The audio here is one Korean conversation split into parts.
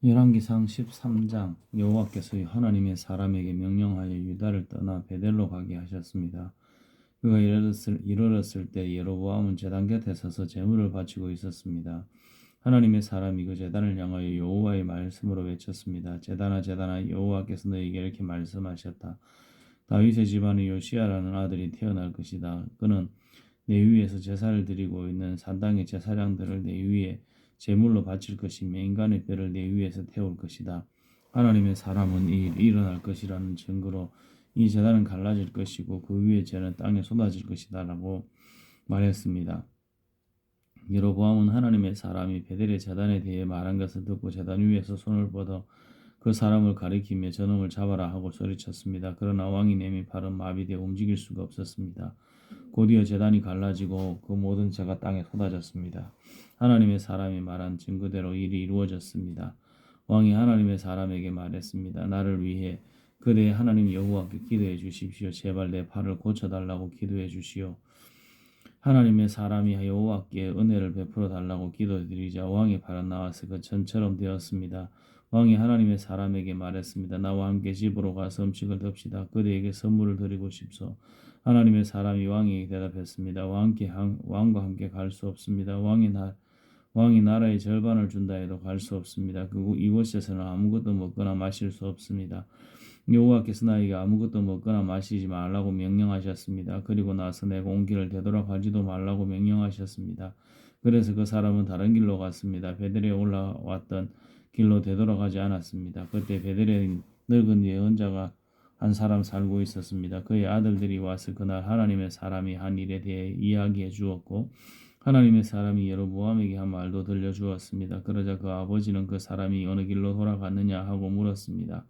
열왕기상 13장. 여호와께서 하나님의 사람에게 명령하여 유다를 떠나 베델로 가게 하셨습니다. 그가 이르렀을 때 여로보암은 제단 곁에 서서 제물을 바치고 있었습니다. 하나님의 사람이 그 제단을 향하여 여호와의 말씀으로 외쳤습니다. 제단아 제단아, 여호와께서 너에게 이렇게 말씀하셨다. 다윗의 집안의 요시야라는 아들이 태어날 것이다. 그는 내 위에서 제사를 드리고 있는 산당의 제사장들을 내 위에 제물로 바칠 것이며 인간의 뼈를 내 위에서 태울 것이다. 하나님의 사람은 이 일이 일어날 것이라는 증거로 이 제단은 갈라질 것이고 그 위에 죄는 땅에 쏟아질 것이다 라고 말했습니다. 여로보암은 하나님의 사람이 베델의 제단에 대해 말한 것을 듣고 제단 위에서 손을 뻗어 그 사람을 가리키며 저놈을 잡아라 하고 소리쳤습니다. 그러나 왕이 내민 팔은 마비되어 움직일 수가 없었습니다. 곧이어 제단이 갈라지고 그 모든 죄가 땅에 쏟아졌습니다. 하나님의 사람이 말한 증거대로 일이 이루어졌습니다. 왕이 하나님의 사람에게 말했습니다. 나를 위해 그대의 하나님 여호와께 기도해 주십시오. 제발 내 팔을 고쳐달라고 기도해 주시오. 하나님의 사람이 여호와께 은혜를 베풀어 달라고 기도드리자 왕의 팔은 나와서 그 전처럼 되었습니다. 왕이 하나님의 사람에게 말했습니다. 나와 함께 집으로 가서 음식을 덮시다. 그대에게 선물을 드리고 싶소. 하나님의 사람이 왕에게 대답했습니다. 왕과 함께 갈 수 없습니다. 왕이 나라의 절반을 준다 해도 갈 수 없습니다. 이곳에서는 아무것도 먹거나 마실 수 없습니다. 여호와께서 나에게 아무것도 먹거나 마시지 말라고 명령하셨습니다. 그리고 나서 내가 온 길을 되돌아가지도 말라고 명령하셨습니다. 그래서 그 사람은 다른 길로 갔습니다. 베델에 올라왔던 길로 되돌아가지 않았습니다. 그때 베델에 늙은 예언자가 한 사람 살고 있었습니다. 그의 아들들이 와서 그날 하나님의 사람이 한 일에 대해 이야기해 주었고 하나님의 사람이 여로보암에게 한 말도 들려주었습니다. 그러자 그 아버지는 그 사람이 어느 길로 돌아갔느냐 하고 물었습니다.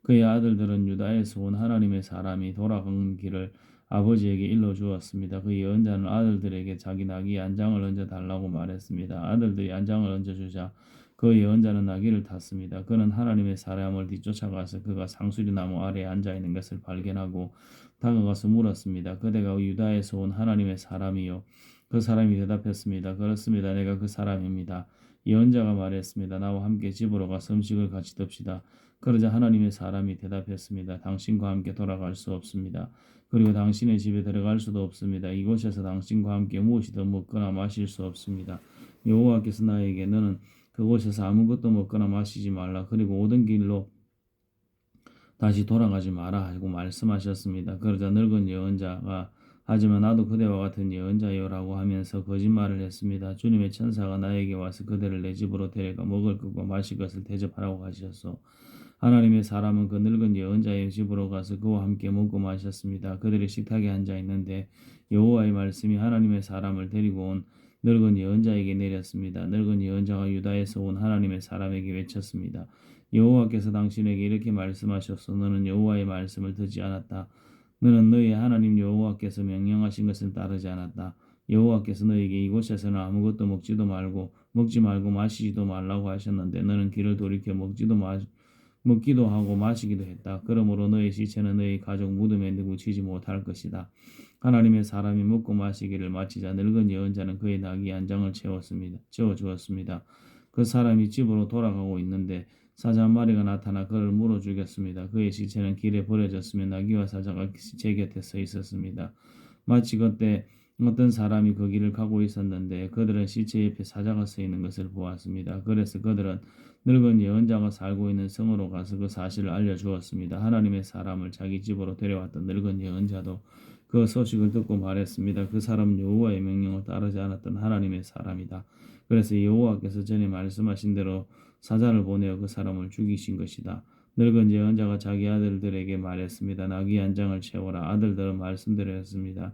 그의 아들들은 유다에서 온 하나님의 사람이 돌아간 길을 아버지에게 일러주었습니다. 그 예언자는 아들들에게 자기 나귀에 안장을 얹어 달라고 말했습니다. 아들들이 안장을 얹어주자 그 예언자는 나귀를 탔습니다. 그는 하나님의 사람을 뒤쫓아가서 그가 상수리 나무 아래에 앉아 있는 것을 발견하고 다가가서 물었습니다. 그대가 유다에서 온 하나님의 사람이요? 그 사람이 대답했습니다. 그렇습니다. 내가 그 사람입니다. 예언자가 말했습니다. 나와 함께 집으로 가서 음식을 같이 듭시다. 그러자 하나님의 사람이 대답했습니다. 당신과 함께 돌아갈 수 없습니다. 그리고 당신의 집에 들어갈 수도 없습니다. 이곳에서 당신과 함께 무엇이든 먹거나 마실 수 없습니다. 여호와께서 나에게 너는 그곳에서 아무것도 먹거나 마시지 말라. 그리고 오던 길로 다시 돌아가지 마라 하고 말씀하셨습니다. 그러자 늙은 예언자가 하지만 나도 그대와 같은 예언자요라고 하면서 거짓말을 했습니다. 주님의 천사가 나에게 와서 그대를 내 집으로 데려가 먹을 것과 마실 것을 대접하라고 하셨소. 하나님의 사람은 그 늙은 예언자의 집으로 가서 그와 함께 먹고 마셨습니다. 그들이 식탁에 앉아 있는데 여호와의 말씀이 하나님의 사람을 데리고 온 늙은 예언자에게 내렸습니다. 늙은 예언자가 유다에서 온 하나님의 사람에게 외쳤습니다. 여호와께서 당신에게 이렇게 말씀하셨소. 너는 여호와의 말씀을 듣지 않았다. 너는 너희 하나님 여호와께서 명령하신 것을 따르지 않았다. 여호와께서 너에게 이곳에서는 아무것도 먹지 말고 마시지도 말라고 하셨는데 너는 길을 돌이켜 먹기도 하고 마시기도 했다. 그러므로 너의 시체는 너희 가족 무덤에 묻히지 못할 것이다. 하나님의 사람이 먹고 마시기를 마치자 늙은 예언자는 그의 나귀 안장을 채워주었습니다. 그 사람이 집으로 돌아가고 있는데 사자 한 마리가 나타나 그를 물어 죽였습니다. 그의 시체는 길에 버려졌으며 나귀와 사자가 시체 곁에 서 있었습니다. 마치 그때 어떤 사람이 그 길을 가고 있었는데 그들은 시체 옆에 사자가 서 있는 것을 보았습니다. 그래서 그들은 늙은 예언자가 살고 있는 성으로 가서 그 사실을 알려주었습니다. 하나님의 사람을 자기 집으로 데려왔던 늙은 예언자도 그 소식을 듣고 말했습니다. 그 사람은 여호와의 명령을 따르지 않았던 하나님의 사람이다. 그래서 여호와께서 전에 말씀하신 대로 사자를 보내어 그 사람을 죽이신 것이다. 늙은 예언자가 자기 아들들에게 말했습니다. 나귀 한 장을 채워라. 아들들은 말씀대로 했습니다.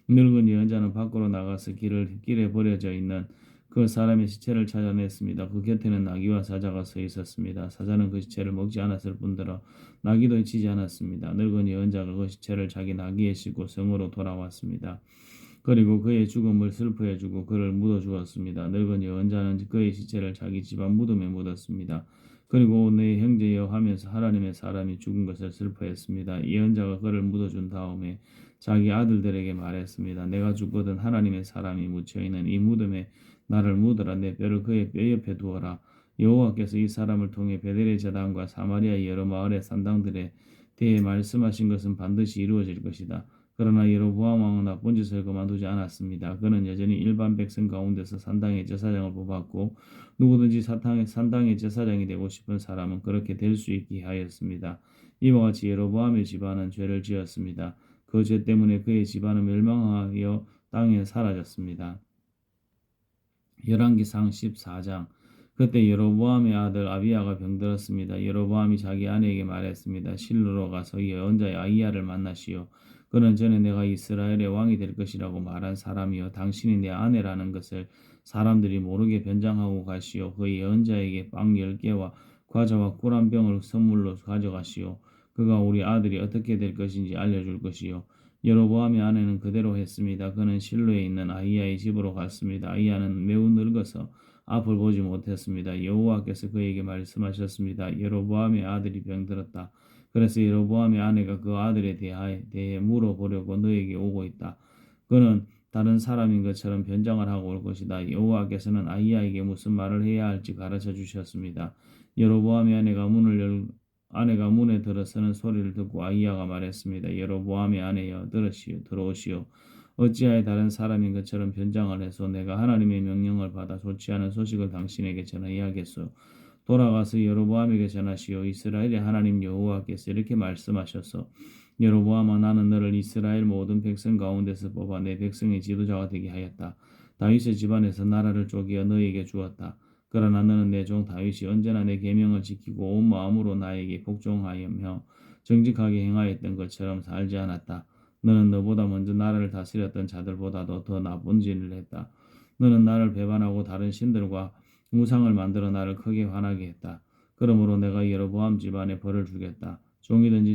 늙은 예언자는 밖으로 나가서 길에 버려져 있는 그 사람의 시체를 찾아냈습니다. 그 곁에는 나귀와 사자가 서 있었습니다. 사자는 그 시체를 먹지 않았을 뿐더러 나귀도 해치지 않았습니다. 늙은 예언자가 그 시체를 자기 나귀에 싣고 성으로 돌아왔습니다. 그리고 그의 죽음을 슬퍼해주고 그를 묻어주었습니다. 늙은 예언자는 그의 시체를 자기 집안 무덤에 묻었습니다. 그리고 내 형제여 하면서 하나님의 사람이 죽은 것을 슬퍼했습니다. 예언자가 그를 묻어준 다음에 자기 아들들에게 말했습니다. 내가 죽거든 하나님의 사람이 묻혀있는 이 무덤에 나를 묻어라. 내 뼈를 그의 뼈 옆에 두어라. 여호와께서 이 사람을 통해 베델의 제단과 사마리아의 여러 마을의 산당들에 대해 말씀하신 것은 반드시 이루어질 것이다. 그러나 여로보암 왕은 나쁜 짓을 그만두지 않았습니다. 그는 여전히 일반 백성 가운데서 산당의 제사장을 뽑았고 누구든지 산당의 제사장이 되고 싶은 사람은 그렇게 될 수 있게 하였습니다. 이와 같이 여로보암의 집안은 죄를 지었습니다. 그 죄 때문에 그의 집안은 멸망하여 땅에 사라졌습니다. 열왕기상 14장. 그때 여로보암의 아들 아비야가 병들었습니다. 여로보암이 자기 아내에게 말했습니다. 실로로 가서 이 언자의 아이야를 만나시오. 그는 전에 내가 이스라엘의 왕이 될 것이라고 말한 사람이요 당신이 내 아내라는 것을 사람들이 모르게 변장하고 가시오. 그 예언자에게 빵 10개와 과자와 꿀 한 병을 선물로 가져가시오. 그가 우리 아들이 어떻게 될 것인지 알려줄 것이요. 여로보암의 아내는 그대로 했습니다. 그는 실로에 있는 아히야의 집으로 갔습니다. 아히야는 매우 늙어서 앞을 보지 못했습니다. 여호와께서 그에게 말씀하셨습니다. 여로보암의 아들이 병들었다. 그래서 여로보암의 아내가 그 아들에 대해 물어보려고 너에게 오고 있다. 그는 다른 사람인 것처럼 변장을 하고 올 것이다. 여호와께서는 아히야에게 무슨 말을 해야 할지 가르쳐 주셨습니다. 여로보암의 아내가 문에 들어서는 소리를 듣고 아히야가 말했습니다. 여로보암의 아내여 들어오시오. 어찌하여 다른 사람인 것처럼 변장을 해서 내가 하나님의 명령을 받아 좋지 않은 소식을 당신에게 전해야겠소. 돌아가서 여로보암에게 전하시오. 이스라엘의 하나님 여호와께서 이렇게 말씀하셔서 여로보암아 나는 너를 이스라엘 모든 백성 가운데서 뽑아 내 백성의 지도자가 되게 하였다. 다윗의 집안에서 나라를 쪼개어 너에게 주었다. 그러나 너는 내 종 다윗이 언제나 내 계명을 지키고 온 마음으로 나에게 복종하며 정직하게 행하였던 것처럼 살지 않았다. 너는 너보다 먼저 나라를 다스렸던 자들보다도 더 나쁜 짓을 했다. 너는 나를 배반하고 다른 신들과 우상을 만들어 나를 크게 화나게 했다. 그러므로 내가 여로보암 집안에 벌을 주겠다. 종이든지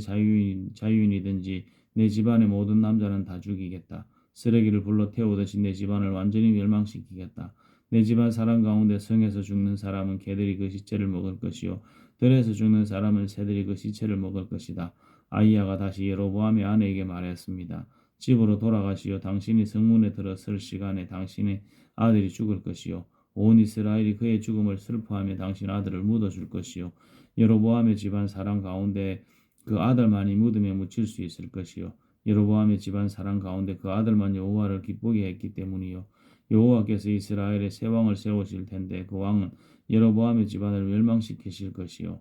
자유인이든지 내 집안의 모든 남자는 다 죽이겠다. 쓰레기를 불러 태우듯이 내 집안을 완전히 멸망시키겠다. 내 집안 사람 가운데 성에서 죽는 사람은 개들이 그 시체를 먹을 것이요 들에서 죽는 사람은 새들이 그 시체를 먹을 것이다. 아히야가 다시 여로보암의 아내에게 말했습니다. 집으로 돌아가시오. 당신이 성문에 들어설 시간에 당신의 아들이 죽을 것이요 온 이스라엘이 그의 죽음을 슬퍼하며 당신 아들을 묻어줄 것이요 여로보암의 집안 사람 가운데 그 아들만이 무덤에 묻힐 수 있을 것이요 여로보암의 집안 사람 가운데 그 아들만 여호와를 기쁘게 했기 때문이요 여호와께서 이스라엘에 새 왕을 세우실 텐데 그 왕은 여로보암의 집안을 멸망시키실 것이요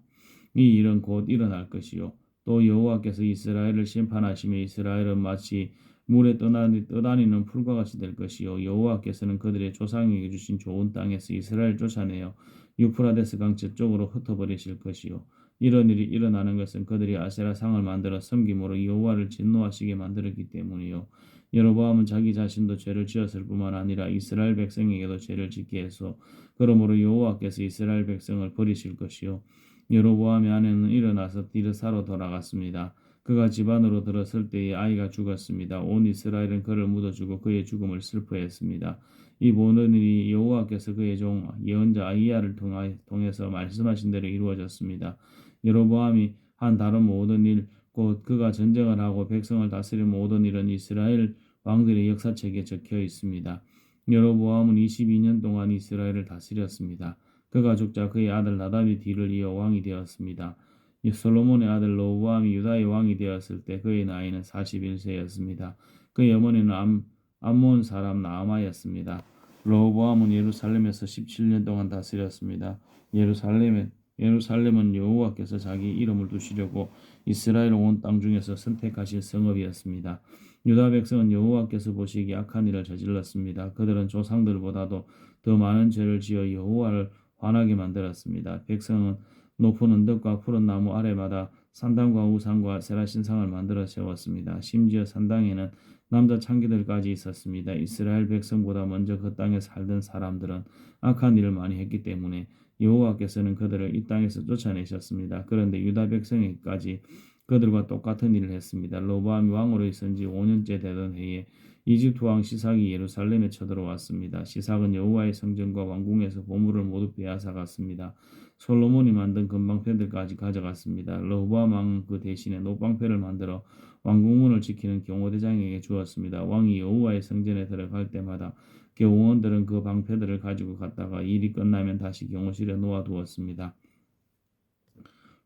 이 일은 곧 일어날 것이요 또 여호와께서 이스라엘을 심판하시며 이스라엘은 마치 물에 떠다니는 풀과 같이 될 것이요 여호와께서는 그들의 조상에게 주신 좋은 땅에서 이스라엘 쫓아내어 유프라데스 강 저쪽으로 흩어버리실 것이요 이런 일이 일어나는 것은 그들이 아세라 상을 만들어 섬김으로 여호와를 진노하시게 만들었기 때문이요 여로보암은 자기 자신도 죄를 지었을 뿐만 아니라 이스라엘 백성에게도 죄를 짓게 해서 그러므로 여호와께서 이스라엘 백성을 버리실 것이요 여로보암의 아내는 일어나서 디르사로 돌아갔습니다. 그가 집 안으로 들어설 때에 아이가 죽었습니다. 온 이스라엘은 그를 묻어주고 그의 죽음을 슬퍼했습니다. 이 모든 일이 여호와께서 그의 종 예언자 아히야를 통해서 말씀하신 대로 이루어졌습니다. 여로보암이 한 다른 모든 일, 곧 그가 전쟁을 하고 백성을 다스린 모든 일은 이스라엘 왕들의 역사책에 적혀 있습니다. 여로보암은 22년 동안 이스라엘을 다스렸습니다. 그가 죽자 그의 아들 나답이 뒤를 이어 왕이 되었습니다. 솔로몬의 아들 로보암이 유다의 왕이 되었을 때 그의 나이는 41세였습니다. 그의 어머니는 암몬 사람 나아마였습니다. 로보암은 예루살렘에서 17년 동안 다스렸습니다. 예루살렘은 여호와께서 자기 이름을 두시려고 이스라엘 온 땅 중에서 선택하실 성읍이었습니다. 유다 백성은 여호와께서 보시기에 악한 일을 저질렀습니다. 그들은 조상들보다도 더 많은 죄를 지어 여호와를 화나게 만들었습니다. 백성은 높은 언덕과 푸른 나무 아래마다 산당과 우상과 세라 신상을 만들어 세웠습니다. 심지어 산당에는 남자 창기들까지 있었습니다. 이스라엘 백성보다 먼저 그 땅에 살던 사람들은 악한 일을 많이 했기 때문에 여호와께서는 그들을 이 땅에서 쫓아내셨습니다. 그런데 유다 백성에까지 그들과 똑같은 일을 했습니다. 로보암이 왕으로 있은 지 5년째 되던 해에 이집트 왕 시삭이 예루살렘에 쳐들어왔습니다. 시삭은 여호와의 성전과 왕궁에서 보물을 모두 빼앗아갔습니다. 솔로몬이 만든 금방패들까지 가져갔습니다. 로보암 왕은 그 대신에 노방패를 만들어 왕궁문을 지키는 경호대장에게 주었습니다. 왕이 여호와의 성전에 들어갈 때마다 교원들은 그 방패들을 가지고 갔다가 일이 끝나면 다시 경호실에 놓아두었습니다.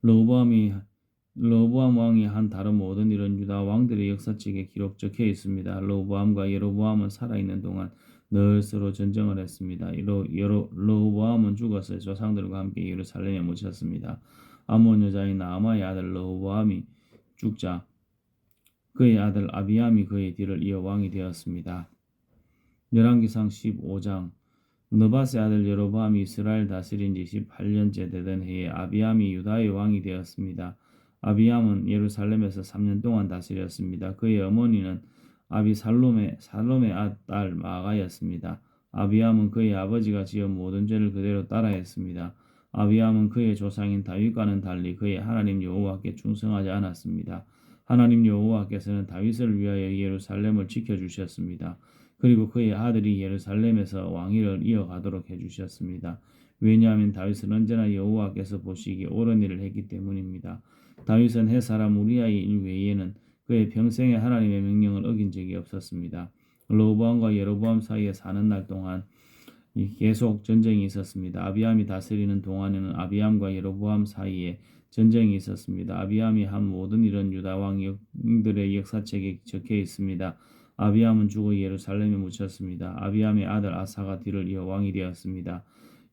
르호보암 왕이 한 다른 모든 일은 유다 왕들의 역사책에 기록 적혀 있습니다. 르호보암과 여로보암은 살아있는 동안 늘 서로 전쟁을 했습니다. 르호보암은 죽어서 조상들과 함께 예루살렘에 묻혔습니다. 아몬 여자인 나아마의 아들 르호보암이 죽자 그의 아들 아비암이 그의 뒤를 이어 왕이 되었습니다. 열왕기상 15장 느밧의 아들 여로보암이 이스라엘 다스린 지 18년째 되던 해에 아비암이 유다의 왕이 되었습니다. 아비암은 예루살렘에서 3년 동안 다스렸습니다. 그의 어머니는 아비살롬의 딸 마아가였습니다. 아비암은 그의 아버지가 지은 모든 죄를 그대로 따라했습니다. 아비암은 그의 조상인 다윗과는 달리 그의 하나님 여호와께 충성하지 않았습니다. 하나님 여호와께서는 다윗을 위하여 예루살렘을 지켜주셨습니다. 그리고 그의 아들이 예루살렘에서 왕위를 이어가도록 해주셨습니다. 왜냐하면 다윗은 언제나 여호와께서 보시기에 옳은 일을 했기 때문입니다. 다윗은 햇사람 우리아의 일 외에는 그의 평생에 하나님의 명령을 어긴 적이 없었습니다. 르호보암과 여로보암 사이에 사는 날 동안 계속 전쟁이 있었습니다. 아비암이 다스리는 동안에는 아비암과 여로보암 사이에 전쟁이 있었습니다. 아비암이 한 모든 일은 유다 왕들의 역사책에 적혀 있습니다. 아비암은 죽어 예루살렘에 묻혔습니다. 아비암의 아들 아사가 뒤를 이어 왕이 되었습니다.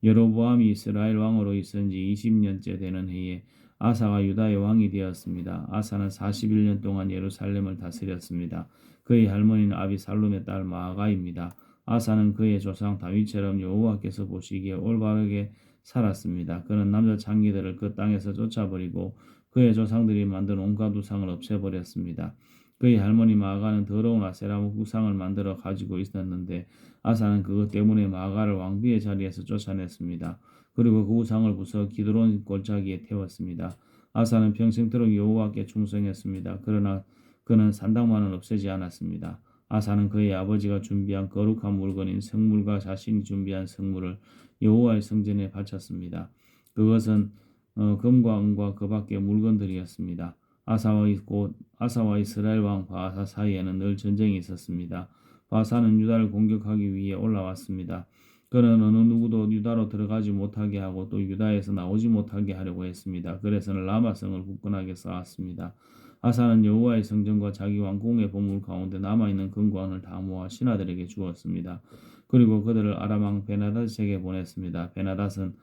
여로보암이 이스라엘 왕으로 있은 지 20년째 되는 해에 아사가 유다의 왕이 되었습니다. 아사는 41년 동안 예루살렘을 다스렸습니다. 그의 할머니는 아비살롬의 딸 마아가입니다. 아사는 그의 조상 다윗처럼 여호와께서 보시기에 올바르게 살았습니다. 그는 남자 창기들을 그 땅에서 쫓아버리고 그의 조상들이 만든 온갖 우상을 없애버렸습니다. 그의 할머니 마아가는 더러운 아세라 우상을 만들어 가지고 있었는데 아사는 그것 때문에 마아가를 왕비의 자리에서 쫓아냈습니다. 그리고 그 우상을 부숴 기드론 골짜기에 태웠습니다. 아사는 평생토록 여호와께 충성했습니다. 그러나 그는 산당만은 없애지 않았습니다. 아사는 그의 아버지가 준비한 거룩한 물건인 성물과 자신이 준비한 성물을 여호와의 성전에 바쳤습니다. 그것은 금과 은과 그 밖의 물건들이었습니다. 아사와 이스라엘 왕 바아사 사이에는 늘 전쟁이 있었습니다. 바아사는 유다를 공격하기 위해 올라왔습니다. 그는 어느 누구도 유다로 들어가지 못하게 하고 또 유다에서 나오지 못하게 하려고 했습니다. 그래서 라마성을 굳건하게 쌓았습니다. 아사는 여호와의 성전과 자기 왕궁의 보물 가운데 남아있는 금과 은을 다 모아 신하들에게 주었습니다. 그리고 그들을 아람 왕 베나닷에게 보냈습니다. 베나닷은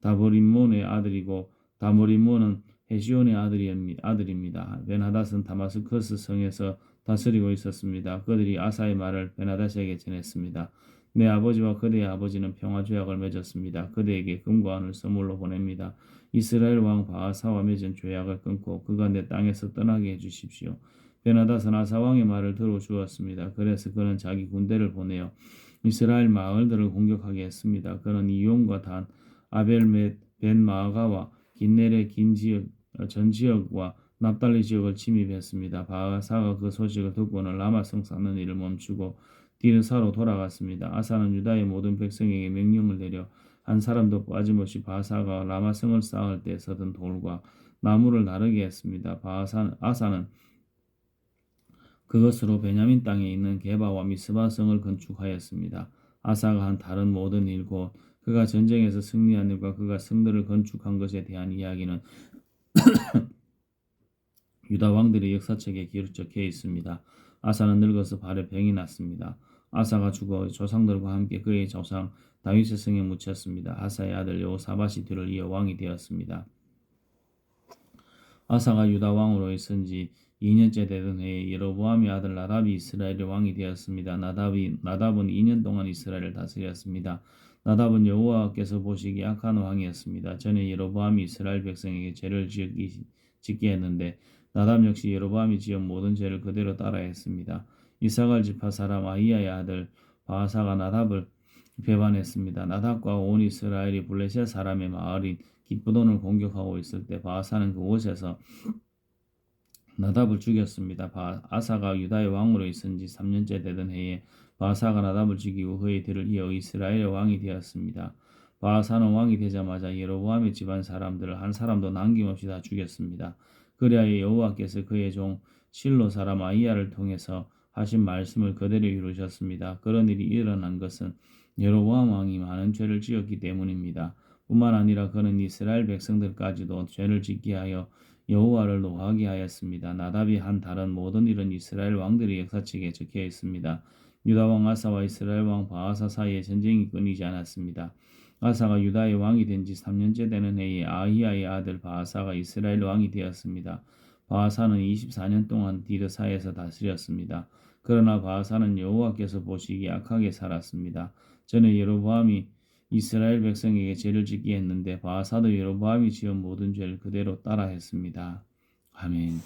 다버림몬의 아들이고 다버림몬은 헤시온의 아들입니다. 베나닷은 다마스커스 성에서 다스리고 있었습니다. 그들이 아사의 말을 베나닷에게 전했습니다. 내 아버지와 그대의 아버지는 평화조약을 맺었습니다. 그대에게 금과 은을 선물로 보냅니다. 이스라엘 왕 바아사와 맺은 조약을 끊고 그가 내 땅에서 떠나게 해주십시오. 베나닷은 아사 왕의 말을 들어주었습니다. 그래서 그는 자기 군대를 보내어 이스라엘 마을들을 공격하게 했습니다. 그는 이용과 단, 아벨멧, 벤마아가와 긴넬의 전 지역과 납달리 지역을 침입했습니다. 바아사가 그 소식을 듣고는 라마성 쌓는 일을 멈추고 디르사로 돌아갔습니다. 아사는 유다의 모든 백성에게 명령을 내려 한 사람도 빠짐없이 바아사가 라마성을 쌓을 때 서던 돌과 나무를 나르게 했습니다. 아사는 그것으로 베냐민 땅에 있는 게바와 미스바성을 건축하였습니다. 아사가 한 다른 모든 일 곧 그가 전쟁에서 승리한 일과 그가 성들을 건축한 것에 대한 이야기는 유다 왕들의 역사책에 기록 적혀 있습니다. 아사는 늙어서 발에 병이 났습니다. 아사가 죽어 조상들과 함께 그의 조상 다윗의 성에 묻혔습니다. 아사의 아들 여호사밧이 뒤를 이어 왕이 되었습니다. 아사가 유다 왕으로 있은 지 2년째 되던 해에 여로보암의 아들 나답이 이스라엘의 왕이 되었습니다. 나답은 2년 동안 이스라엘을 다스렸습니다. 나답은 여호와께서 보시기에 악한 왕이었습니다. 전에 여로보암이 이스라엘 백성에게 죄를 짓게 했는데 나답 역시 여로보암이 지은 모든 죄를 그대로 따라했습니다. 이사갈 지파 사람 아히야의 아들 바아사가 나답을 배반했습니다. 나답과 온 이스라엘이 블레셋 사람의 마을인 기브돈을 공격하고 있을 때 바아사는 그곳에서 나답을 죽였습니다. 아사가 유다의 왕으로 있은 지 3년째 되던 해에 바아사가 나답을 죽이고 그의 뒤를 이어 이스라엘의 왕이 되었습니다. 바아사는 왕이 되자마자 여로보암의 집안 사람들을 한 사람도 남김없이 다 죽였습니다. 그리하여 여호와께서 그의 종 실로 사람 아히야를 통해서 하신 말씀을 그대로 이루셨습니다. 그런 일이 일어난 것은 여로보암 왕이 많은 죄를 지었기 때문입니다. 뿐만 아니라 그는 이스라엘 백성들까지도 죄를 짓게 하여 여호와를 노하게 하였습니다. 나답이 한 다른 모든 일은 이스라엘 왕들의 역사책에 적혀 있습니다. 유다 왕 아사와 이스라엘 왕 바아사 사이에 전쟁이 끊이지 않았습니다. 아사가 유다의 왕이 된 지 3년째 되는 해에 아히야의 아들 바아사가 이스라엘 왕이 되었습니다. 바아사는 24년 동안 디르사에서 다스렸습니다. 그러나 바아사는 여호와께서 보시기에 악하게 살았습니다. 전에 여로보암이 이스라엘 백성에게 죄를 짓게 했는데 바아사도 여로보암이 지은 모든 죄를 그대로 따라했습니다. 아멘.